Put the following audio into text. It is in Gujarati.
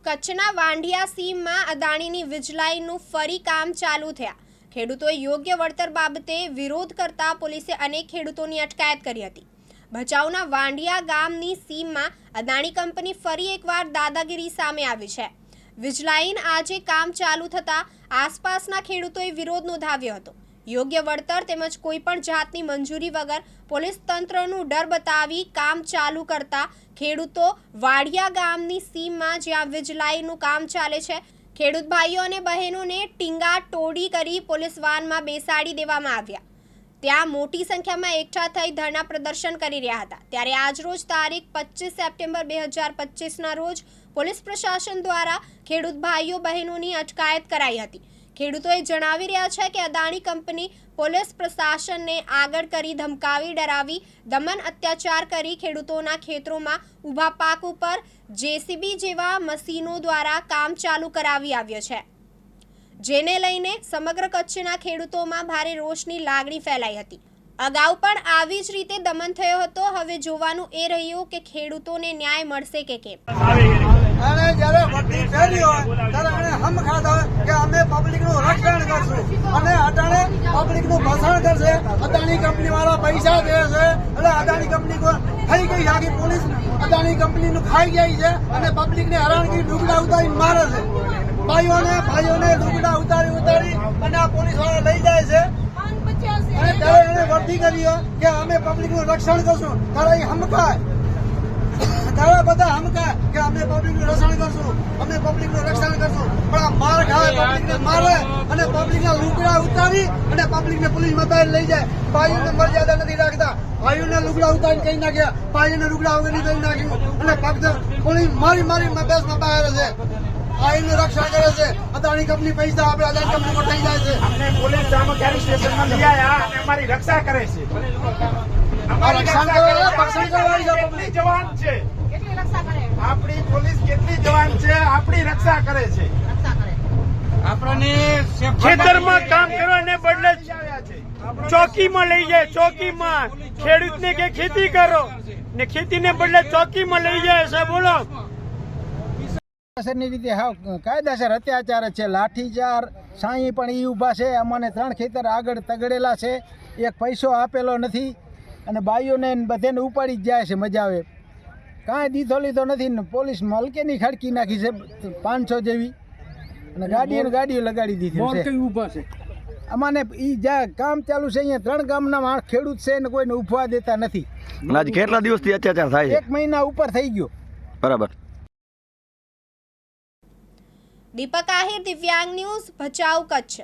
કચ્છના વાંઢિયા સીમમાં અદાણીની વીજલાઈનનું ફરી કામ ચાલુ થયા। ખેડૂતોએ યોગ્ય વળતર બાબતે વિરોધ કરતા પોલીસે અનેક ખેડૂતોની અટકાયત કરી હતી। ભચાઉના વાંઢિયા ગામની સીમમાં અદાણી કંપની ફરી એકવાર દાદાગીરી સામે આવી છે। વીજલાઈન આજે કામ ચાલુ થતાં આસપાસના ખેડૂતોએ વિરોધ નોંધાવ્યો હતો। યોગ્ય વળતર તેમજ કોઈપણ જાતની મંજૂરી વગર પોલીસ તંત્રનું ડર બતાવી કામ ચાલુ કરતા ખેડૂતો વાડિયા ગામની સીમમાં જ્યાં વીજલાઈનનું કામ ચાલે છે ખેડૂત ભાઈઓ અને બહેનોને ટીંગા ટોળી કરી પોલીસ વાનમાં બેસાડી દેવામાં આવ્યા। ત્યાં મોટી સંખ્યામાં એકઠા થઈ ધરણા પ્રદર્શન કરી રહ્યા હતા। ત્યારે આજરોજ તારીખ 25 સપ્ટેમ્બર 2025ના રોજ પોલીસ પ્રશાસન દ્વારા ખેડૂત ભાઈઓ બહેનોની અટકાયત કરાઈ હતી। ખેડૂતોએ જણાવી રહ્યા છે કે અદાણી કંપની પોલીસ પ્રશાસનને આગળ કરી ધમકાવી ડરાવી દમન અત્યાચાર કરી ખેડૂતોના ખેતરોમાં ઊભા પાક ઉપર જેસીબી જેવા મશીનો દ્વારા કામ ચાલુ કરાવી આવ્યો છે, જેને લઈને સમગ્ર કચ્છના ખેડૂતોમાં ભારે રોષની લાગણી ફેલાઈ હતી। અગાઉ પણ આવી જ રીતે દમન થયો હતો। હવે જોવાનું એ રહ્યું કે ખેડૂતોને ન્યાય મળશે કે કેમ। અને જ્યારે વટી ફેરી હોય ત્યારે એને હમ ખાતા હોય કે અમે પબ્લિકનું રક્ષણ કરશું અને અટાણે પબ્લિકનું ભસણ કરશે। અદાણી કંપની વાળા પૈસા દે છે એટલે અદાણી કંપની થઈ ગઈ આખી પોલીસ અદાણી કંપનીનું ખાઈ ગઈ છે અને પબ્લિકને હેરાનગી ડૂબડા ઉતારી મારે છે। ભાઈઓને ડૂબડા ઉતારી અને આ પોલીસ વાળા લઈ જાય છે અને ત્યારે એને વર્તી કરી કે અમે પબ્લિકનું રક્ષણ કરશું ત્યારે એ હમકાય તારા બધા હમકા કે અમે પબ્લિકનું રક્ષણ કરશું, અમે પબ્લિકનું રક્ષણ કરશું, પણ આ માર ખાય પબ્લિકને મારે અને પબ્લિકના લુગડા ઉતારી અને પબ્લિકને પોલીસ મતાઈ લઈ જાય। ભાઈઓને મર્યાદા નથી રાખતા, ભાઈઓને લુગડા ઉતારીને કહી નાખ્યા, ભાઈઓને લુગડા વગર કહી નાખ્યું અને ફક્ત પોલીસ મારી બેસમાં બહાર છે। આઈનું રક્ષણ કરે છે। અદાણી કંપની પૈસા આપણે અદાણી કંપની પર થઈ જાય છે। અમને પોલીસ સામગ્રી સ્ટેશનમાં લઈ આવ્યા અને અમારી રક્ષા કરે છે। કેટલી જવાન છે આપણી પોલીસ, કેટલી જવાન છે આપણી રક્ષા કરે છે। આપણને ખેતરમાં કામ કરવાને બદલે ચોકીમાં લઈ જાય। ચોકીમાં ખેડૂતને કે ખેતી કરો ને ખેતીને બદલે ચોકીમાં લઈ જાય છે। બોલો ની રીતે હા કાયદેસર અત્યાચાર જ છે। લાઠીચાર સાંઈ પણ ઈ ઊભા છે। અમને 3 ખેતર આગળ તગડેલા છે, એક પૈસો આપેલો નથી અને બાઈઓને બધાને ઉપાડી જ જાય છે। મજા આવે કાંઈ દીધો લીધો નથી ને પોલીસ મલકેની ખડકી નાખી છે 500 જેવી અને ગાડીઓ લગાડી દીધી છે। અમાને ઈ જ્યાં કામ ચાલુ છે અહીંયા 3 ગામના ખેડૂત છે ને કોઈને ઉભવા દેતા નથી। આજ કેટલા દિવસથી અત્યાચાર થાય છે? 1 મહિના ઉપર થઈ ગયો। બરાબર। દીપક આહિર, દિવ્યાંગ ન્યૂઝ, ભચાઉ, કચ્છ।